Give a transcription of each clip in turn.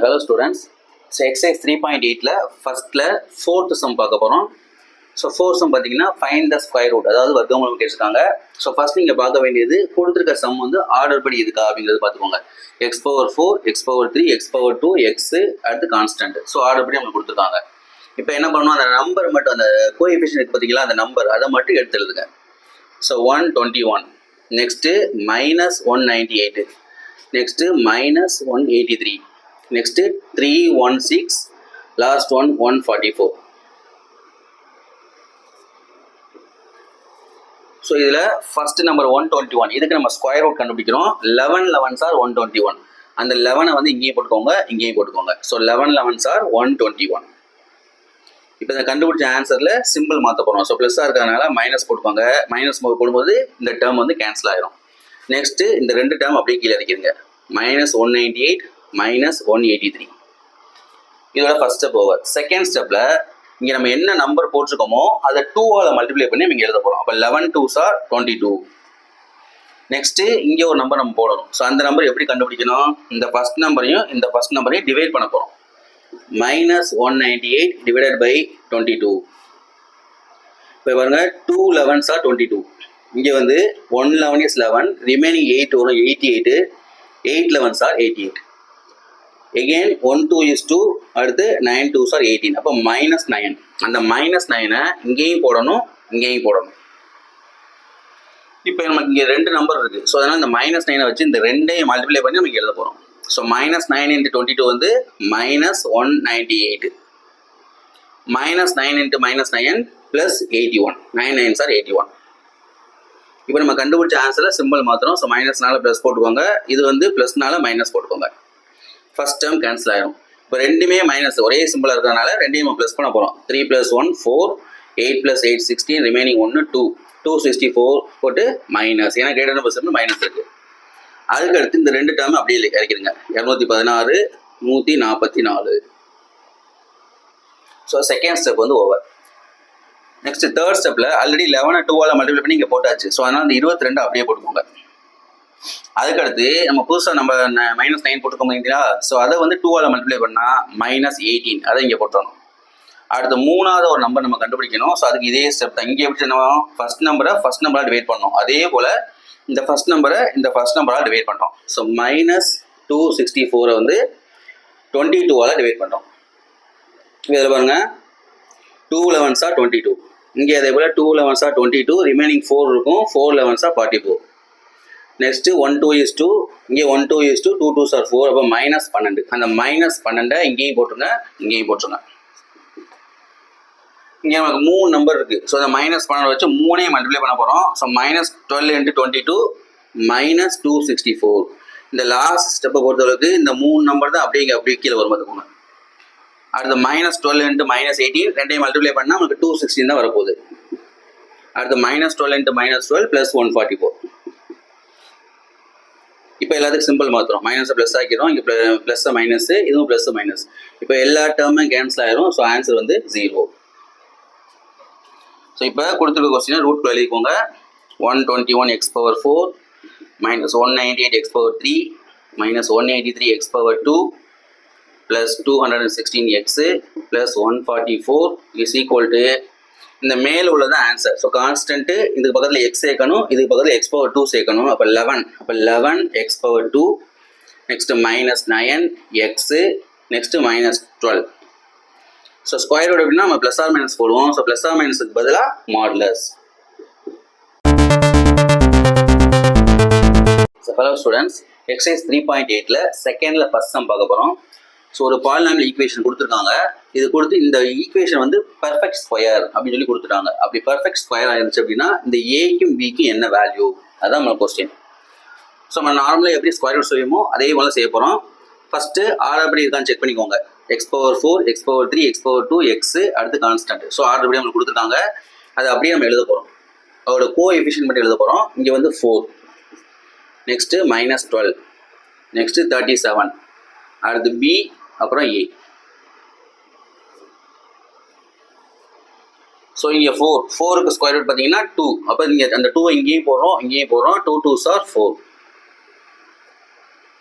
Hello students. So exercise 3.8 ஃபர்ஸ்ட்ல fourth sum பார்க்க போறோம். ஸோ ஃபோர்த் சம் பார்த்தீங்கன்னா ஃபைண்ட் த ஸ்கொயர் ரூட், அதாவது வர்க்கமூலம் கேட்டிருக்காங்க. ஸோ ஃபர்ஸ்ட் நீங்கள் பார்க்க வேண்டியது கொடுத்துருக்க சம் வந்து ஆர்டர் படி இருக்கா அப்படிங்கிறது பார்த்துக்கோங்க. x⁴, x⁴, x⁴2, x அடுத்து கான்ஸ்டன்ட். ஸோ ஆர்டர் படி நம்மளுக்கு கொடுத்துருக்காங்க. இப்போ என்ன பண்ணணும், அந்த நம்பர் மட்டும், அந்த கோஎஃபிஷியன்ட் பார்த்தீங்களா, அந்த நம்பர் அதை மட்டும் எடுத்து எழுதுங்க. So 121, next -198, next -183, next 316, last one 144. So இதில் ஃபர்ஸ்ட் நம்பர் 121, இதுக்கு நம்ம ஸ்கொயர் ரூட் கண்டுபிடிக்கிறோம். 11 11s are 121. அந்த 11 வந்து இங்கேயும் போட்டுக்கோங்க, இங்கேயும் போட்டுக்கோங்க. So 11 11s are 121. இப்போ இந்த கண்டுபிடிச்ச ஆன்சரில் சிம்பிள் மாற்ற போகிறோம். ஸோ ப்ளஸ்ஸாக இருக்கிறதுனால மைனஸ் போட்டுக்கோங்க. மைனஸ் போடும்போது இந்த டேர்ம் வந்து கேன்சல் ஆயிரும். நெக்ஸ்ட்டு இந்த ரெண்டு டேர்ம் அப்படியே கீழே இறக்கிடுங்க. -198, -183. இதோட ஃபர்ஸ்ட் ஸ்டெப் ஓவர். செகண்ட் ஸ்டெப்பில் இங்கே நம்ம என்ன நம்பர் போட்டிருக்கோமோ அதை 2ஆல் மல்டிப்ளை பண்ணி இங்கே எழுத போகிறோம். அப்போ 11 2s are 22. நெக்ஸ்ட்டு இங்கே ஒரு நம்பர் நம்ம போடணும். ஸோ அந்த நம்பர் எப்படி கண்டுபிடிக்கணும், இந்த ஃபர்ஸ்ட் நம்பரையும் இந்த ஃபர்ஸ்ட் நம்பரையும் டிவைட் பண்ண போகிறோம். -198 divided by 22. இப்போ பாருங்க, 2 11s are 22. இங்கே வந்து 1 11 is 11, ரிமைனிங் 8 வரும், 88, 8 11s are 88. again 1 2 is 2, அடுத்து 9 2s are 18. அப்போ -9. அந்த -9 இங்கேயும் போடணும், இங்கேயும் போடணும். இப்போ நமக்கு இங்கே ரெண்டு நம்பர் இருக்குது. ஸோ அதனால் இந்த -9 வச்சு இந்த ரெண்டையும் மல்டிப்ளை பண்ணி நமக்கு எழுத போகிறோம். ஸோ -9 × 22 வந்து -198, -9 × -9 +81, 9 9s are 81. இப்போ நம்ம கண்டுபிடிச்ச ஆன்சரில் சிம்பிள் மாத்திரம். ஸோ மைனஸ்னால ப்ளஸ் போட்டுக்கோங்க, இது வந்து ப்ளஸ்னால மைனஸ் போட்டுக்கோங்க. ஃபர்ஸ்ட் டேர்ம் கேன்சல் ஆயிரும். இப்போ ரெண்டுமே மைனஸ், ஒரே சிம்பிளாக இருக்கிறதுனால ரெண்டையும் நம்ம ப்ளஸ் பண்ண போகிறோம். 3 + 1 4, 8 + 8 16, ரிமைனிங் 1 2, 264 போட்டு மைனஸ், ஏன்னா கிரேட்டர் பர்சன்ட் மைனஸ் இருக்குது. அதுக்கு அடுத்து இந்த ரெண்டு டேர்ம் அப்படியே இறக்கிடுங்க. 216, 144. ஸோ செகண்ட் ஸ்டெப் வந்து ஓவர். நெக்ஸ்ட் தேர்ட் ஸ்டெப்பில் ஆல்ரெடி 11 2ஆல் மல்டிப்ளை பண்ணி இங்கே போட்டாச்சு. ஸோ அதனால் அந்த 22 அப்படியே போட்டுக்கோங்க. அதுக்கடுத்து நம்ம புதுசாக நம்ம -9 போட்டுக்க முடியுங்களா. ஸோ அதை வந்து 2ஆல் மல்டிப்ளை பண்ணால் -18, அதை இங்கே போட்டுறணும். அடுத்து மூணாவது ஒரு நம்பர் நம்ம கண்டுபிடிக்கணும். ஸோ அதுக்கு இதே ஸ்டெப் தான். இங்கே எப்படி நம்ம ஃபர்ஸ்ட் நம்பரால் டிவைட் பண்ணணும், அதே போல் இந்த ஃபர்ஸ்ட் நம்பரால் டிவைட் பண்ணுறோம். ஸோ -264 வந்து 22ஆல் டிவைட் பண்ணுறோம். இதில் பாருங்கள், 2 11s are 22. இங்கே அதே போல் 2 11s are 22, ரிமைனிங் 4 இருக்கும், 4 11s are 44. நெக்ஸ்ட்டு 1 2 is 2, இங்கே 1 2 is 2, 2 2s are 4, அப்போ -12. அந்த -12 இங்கேயும் போட்டுருங்க, இங்கேயும் போட்டுருங்க. இங்கே நமக்கு 3 நம்பர் இருக்குது. ஸோ அந்த -12 வச்சு 3ஐயும் மல்டிப்ளை பண்ண போகிறோம். ஸோ -12 × 22 -264. இந்த லாஸ்ட் ஸ்டெப்பை பொறுத்தளவுக்கு இந்த 3 நம்பர் தான் அப்படியே கீழே வரும் பார்த்துக்கோங்க. அடுத்து -12 × -18 ரெண்டையும் மல்டிப்ளை பண்ணால் நமக்கு 216 தான் வரப்போகுது. அடுத்து -12 × -12 +144. இப்போ எல்லாத்துக்கும் சிம்பிள் மாத்திரம், மைனஸை ப்ளஸ் ஆக்கிடும். இங்கே ப்ளஸ்ஸை மைனஸு, இதுவும் ப்ளஸ் மைனஸ். இப்போ எல்லா டேர்மும் கேன்சல் ஆயிரும். ஸோ ஆன்சர் வந்து 0. ஸோ இப்போ கொடுத்துருக்க கொஸ்டினை ரூட் எழுதிக்கோங்க. 121 x⁴, -198 x⁴, -183 x⁴2, +216x +144 is equal to, இந்த மேல் உள்ளது ஆன்சர். ஸோ கான்ஸ்டன்ட்டு, இதுக்கு பக்கத்தில் x சேர்க்கணும், இதுக்கு பக்கத்தில் x⁴2 சேர்க்கணும். அப்போ 11 x⁴2, next -9x, next -12. So square root எப்படின்னா நம்ம ப்ளஸ் ஆர் மைனஸ் போடுவோம். ஸோ ப்ளஸ் ஆர் மைனஸுக்கு பதிலாக modulus. So hello students, exercise 3.8ல் செகண்டில் ஃபர்ஸ்ட் சம் பார்க்க போகிறோம். ஸோ ஒரு பாலினாமியல் ஈக்குவேஷன் கொடுத்துருக்காங்க. இது கொடுத்து இந்த ஈக்குவேஷன் வந்து பர்ஃபெக்ட் ஸ்கொயர் அப்படின்னு சொல்லி கொடுத்துட்டாங்க. அப்படி பர்ஃபெக்ட் ஸ்கொயர் ஆயிருந்துச்சு அப்படின்னா இந்த ஏக்கும் பிக்கும் என்ன வேல்யூ, அதுதான் நம்ம கொஸ்டின். ஸோ நம்ம நார்மலாக எப்படி ஸ்கொயர் ரூட் செய்வோமோ அதே போல் செய்ய போகிறோம். ஃபஸ்ட்டு ஆர்டர் படி இருக்கான்னு செக் பண்ணிக்கோங்க. x⁴, x⁴3, x⁴2, x அடுத்து கான்ஸ்டன்ட். ஸோ ஆர்டர் படி நம்மளுக்கு கொடுத்துருக்காங்க, அதை அப்படியே நம்ம எழுத போகிறோம். அதோட கோஎஃபிஷியன்ட் மட்டும் எழுத போகிறோம். இங்கே வந்து 4, நெக்ஸ்ட்டு -12, நெக்ஸ்ட்டு 37, அடுத்து b, அப்புறம் a. ஸோ இங்கே 4க்கு ஸ்கொயர் ரூட் பார்த்தீங்கன்னா 2. அப்போ இங்கே அந்த 2 இங்கேயும் போடுறோம், 2 2s are 4.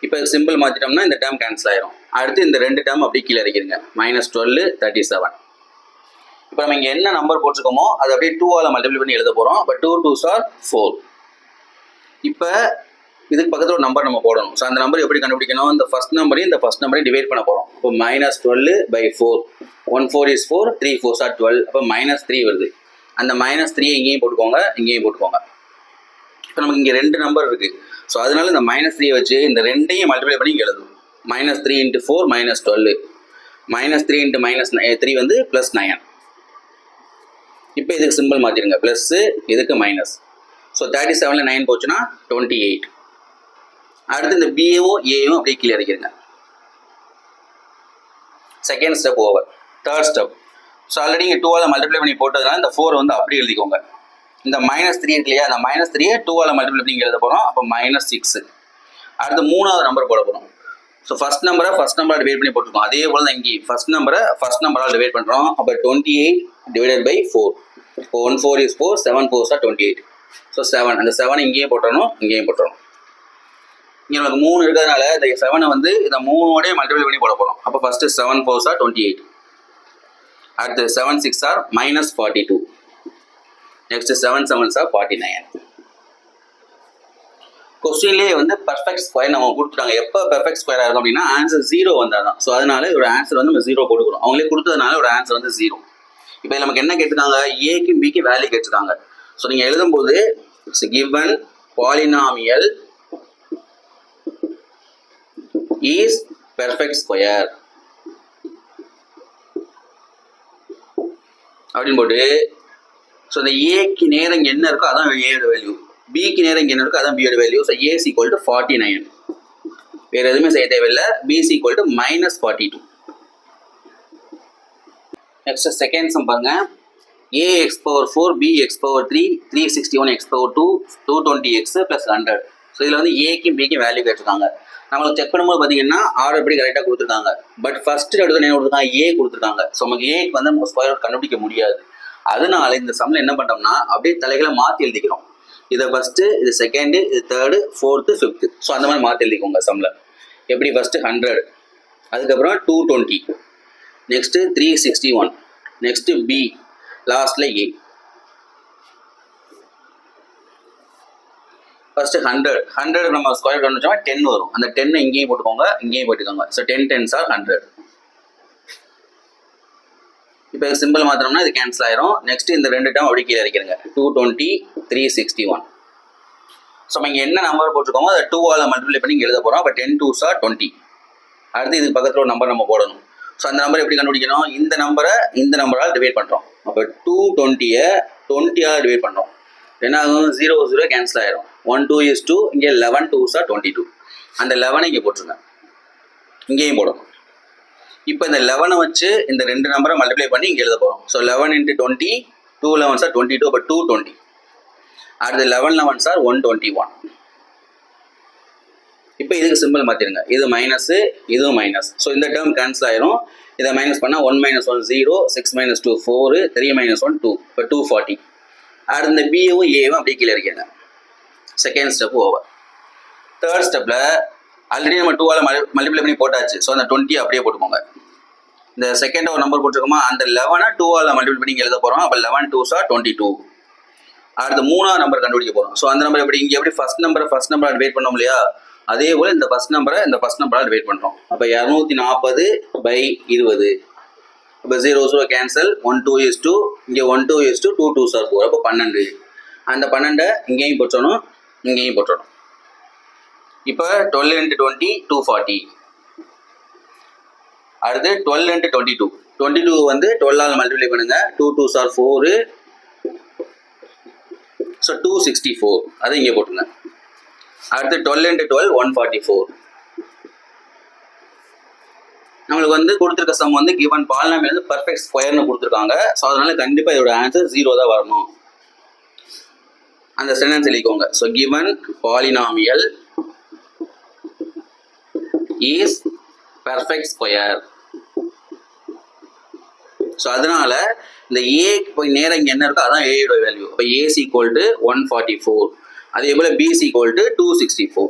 இப்போ சிம்பிள் மாற்றிட்டோம்னா இந்த டேர்ம் கேன்சல் ஆயிரும். அடுத்து இந்த ரெண்டு டேர்ம் அப்படியே கீழே இறக்கிடுங்க. -12 37. இப்போ நம்ம இங்கே என்ன நம்பர் போட்டிருக்கோமோ அதை அப்படியே 2ஆல் மல்டிப்ளை பண்ணி எழுத போகிறோம். இப்போ 2 2s are 4. இப்போ இதுக்கு பக்கத்தில் ஒரு நம்பர் நம்ம போடணும். ஸோ அந்த நம்பர் எப்படி கண்டுபிடிக்கணும்? இந்த ஃபர்ஸ்ட் நம்பரையும் இந்த ஃபர்ஸ்ட் நம்பரையும் டிவைட் பண்ண போகிறோம். இப்போ -12/4. 1 4 is 4, 3 4s are 12. அப்போ -3 வருது. அந்த -3 இங்கேயும் போட்டுக்கோங்க, இங்கேயும் போட்டுக்கோங்க. இப்போ நமக்கு இங்கே ரெண்டு நம்பர் இருக்குது. ஸோ அதனால இந்த -3 வச்சு இந்த ரெண்டையும் மல்டிப்ளை பண்ணி இங்கே எழுதணும். -3 × 4 -12. -3 × -3 வந்து +9. இப்போ இதுக்கு சிம்பிள் மாற்றிடுங்க. ப்ளஸ்ஸு இதுக்கு மைனஸ். ஸோ 37ல் 9 போச்சுன்னா 28. அடுத்து இந்த பிஏவும் ஏவும் அப்படியே கீழே இறக்கிடுங்க. Second step over. Third step. So already இங்கே 2ஆல் மல்டிப்ளை பண்ணி போட்டதுனால இந்த 4 வந்து அப்படியே எழுதிக்கோங்க. இந்த -3 இருக்கு இல்லையா, அந்த -3 2ஆல் மல்டிப்ளை பண்ணி எழுத போகிறோம். அப்போ -6. அடுத்து மூணாவது நம்பர் போட போகிறோம். ஸோ ஃபர்ஸ்ட் நம்பரை ஃபர்ஸ்ட் நம்பரால் டிவைட் பண்ணி போட்டுருக்கோம். அதே போல் தான் இங்கே ஃபர்ஸ்ட் நம்பரை ஃபர்ஸ்ட் நம்பரால் டிவைட் பண்ணுறோம். அப்போ 28 / 4. இப்போ 1 4 is 4, 7 4s are 28. ஸோ 7, அந்த 7 இங்கேயும் போட்டுறணும், இங்கேயும் போட்டுறணும். இங்கே நமக்கு 3 இருக்கிறதுனால இந்த 7 வந்து இந்த 3ஓடய மல்டிப்ளை பண்ணி போட போகிறோம். அப்போ ஃபஸ்ட்டு 7 4s are 28. அடுத்து 7 6s are -42. Next 7 7s are 49. கொஸ்டின்லேயே வந்து பர்ஃபெக்ட் ஸ்கொயர் நம்ம கொடுத்துட்டாங்க. எப்போ பர்ஃபெக்ட் ஸ்கொயராக இருக்கும் அப்படின்னா ஆன்சர் 0 வந்தால் தான். ஸோ அதனால ஒரு ஆன்சர் வந்து நம்ம 0 போட்டுக்கிறோம். அவங்களே கொடுத்ததுனால ஒரு ஆன்சர் வந்து 0. இப்போ நமக்கு என்ன கேட்டிருக்காங்க? ஏக்கும் பிக்கு வேல்யூ கேட்டிருக்காங்க. ஸோ நீங்கள் எழுதும்போது given polynomial is perfect square அப்படின்னு போட்டு, ஸோ இந்த ஏக்கு நேரம் இங்கே என்ன இருக்கோ அதான் ஏயோட வேல்யூ, பிக்கு நேரம் இங்கே என்ன இருக்கோ அதான் பியோட value. So A is equal to 49. வேறு எதுவுமே செய்ய தேவையில்லை. B is equal to -42. Next second sum பாருங்க. ax⁴ bx⁴3 361x⁴2 220x + 100. So இதில் வந்து ஏக்கும் பிக்கும் வேல்யூ கேட்டிருக்காங்க. நம்மளுக்கு செக் பண்ணும்போது பார்த்தீங்கன்னா ஆர்டர் எப்படி கரெக்டாக கொடுத்துருக்காங்க. பட் ஃபர்ஸ்ட் எடுத்து என்ன கொடுத்துருக்காங்க? ஏ கொடுத்துருக்காங்க. ஸோ நமக்கு ஏக்கு வந்து நம்ம ஸ்கொயர் ரூட் கண்டுபிடிக்க முடியாது. அதனால இந்த சம்மில் என்ன பண்ணுறோம்னா அப்படியே தலைகளை மாற்றி எழுதிக்கிறோம். இதை ஃபஸ்ட்டு, இது செகண்டு, இது தேர்டு, ஃபோர்த்து, ஃபிஃப்த்து. ஸோ அந்த மாதிரி மாற்றி எழுதிக்கோங்க சம்மில். எப்படி? ஃபஸ்ட்டு 100, அதுக்கப்புறம் 220, நெக்ஸ்ட்டு 361, நெக்ஸ்ட்டு பி, லாஸ்ட்டில் ஏ. ஃபர்ஸ்ட் 100 நம்ம ஸ்கொயர் கண்டுபிடிச்சோம்னா 10 வரும். அந்த 10 இங்கேயும் போட்டுக்கோங்க, இங்கேயும் போட்டுக்கோங்க. So 10 10s are 100. இப்போ சிம்பிள் மாத்திரம்னா இது கேன்சல் ஆயிரும். நெக்ஸ்ட் இந்த ரெண்டு டேர்ம் அப்படி கீழே இறக்கிடுங்க. 220 361. ஸோ நம்ம இங்கே என்ன நம்பர் போட்டிருக்கோமோ அதை 2ஆல் மல்டிப்ளை பண்ணி இங்கே எழுத போகிறோம். அப்போ 10 2s are 20. அடுத்து இதுக்கு பக்கத்தில் ஒரு நம்பர் நம்ம போடணும். ஸோ அந்த நம்பர் எப்படி கண்டுபிடிக்கணும்? இந்த நம்பரை இந்த நம்பரால் டிவைட் பண்ணுறோம். அப்போ 220-ஐ 20ஆல் டிவைட் பண்ணுறோம். என்ன ஆகும்? 0 0 கேன்சல் ஆயிரும். 1 2 is 2. இங்கே 11 2s are 22. அந்த 11 இங்கே போட்டுருங்க, இங்கேயும் போடணும். இப்போ இந்த 11 வச்சு இந்த ரெண்டு நம்பரை மல்டிப்ளை பண்ணி இங்கே எழுத போகிறோம். So 11 × 20 2 11s are 22. அப்போ 220. அடுத்து 11 11s are 121. இப்போ இதுக்கு சிம்பிள் மாற்றிடுங்க. இது மைனஸு, இதுவும் மைனஸ். ஸோ இந்த டேர்ம் கேன்சல் ஆயிரும். இதை மைனஸ் பண்ணால் 1 - 1 0, 6 - 2 4, 3 - 1 2. இப்போ 240. அடுத்து இந்த பியும் ஏவும் அப்படியே கீழே இருக்காங்க. Second step over. தேர்ட் ஸ்டெப்பில் ஆல்ரெடி நம்ம 2ஆல் மல்டிப்ளை பண்ணி போட்டாச்சு. ஸோ அந்த 20 அப்படியே போட்டுக்கோங்க. இந்த செகண்ட் ஒரு நம்பர் போட்டிருக்கோமா, அந்த 11 2ஆல் மல்டிப்ளை பண்ணி எழுத போகிறோம். அப்போ 11 2s are 22. அடுத்து மூணாவது நம்பர் கண்டுபிடிக்க போகிறோம். ஸோ அந்த நம்பர் எப்படி? இங்கே எப்படி ஃபர்ஸ்ட் நம்பரை டிவைட் பண்ணோம் இல்லையா, அதே போல் இந்த ஃபர்ஸ்ட் நம்பரை இந்த ஃபர்ஸ்ட் நம்பரால் டிவைட் பண்ணுறோம். அப்போ 240/20. இப்போ 0 0 கேன்சல். 1 2 is 2. இங்கே 1 2 is 2. 2 2s are 4. அப்போ 12. அந்த 12 இங்கேயும் போட்டணும், இங்கேயும் போட்டணும். இப்போ 12 × 20 240. அடுத்து 12 × 22. 22 வந்து 12ஆல் மல்டிப்ளை பண்ணுங்க. 2 2s are 4. ஸோ 264. அதை இங்கே போட்டுங்க. அடுத்து 12 × 12 144. நம்மளுக்கு வந்து கொடுத்துருக்க சம் வந்து கிவன் பாலினாமியல் வந்து பர்ஃபெக்ட் ஸ்கொயர்னு கொடுத்துருக்காங்க. ஸோ அதனால கண்டிப்பாக இதோட ஆன்சர் 0 தான் வரணும். அந்த சென்டென்ஸ் எழுதிக்கோங்க. So given polynomial is perfect square. So அதனால இந்த ஏக்கு போய் நேரம் இங்கே என்ன இருக்கோ அதான் ஏயோட வேல்யூ. இப்போ A is equal to 144. அதே போல் B is equal to 264.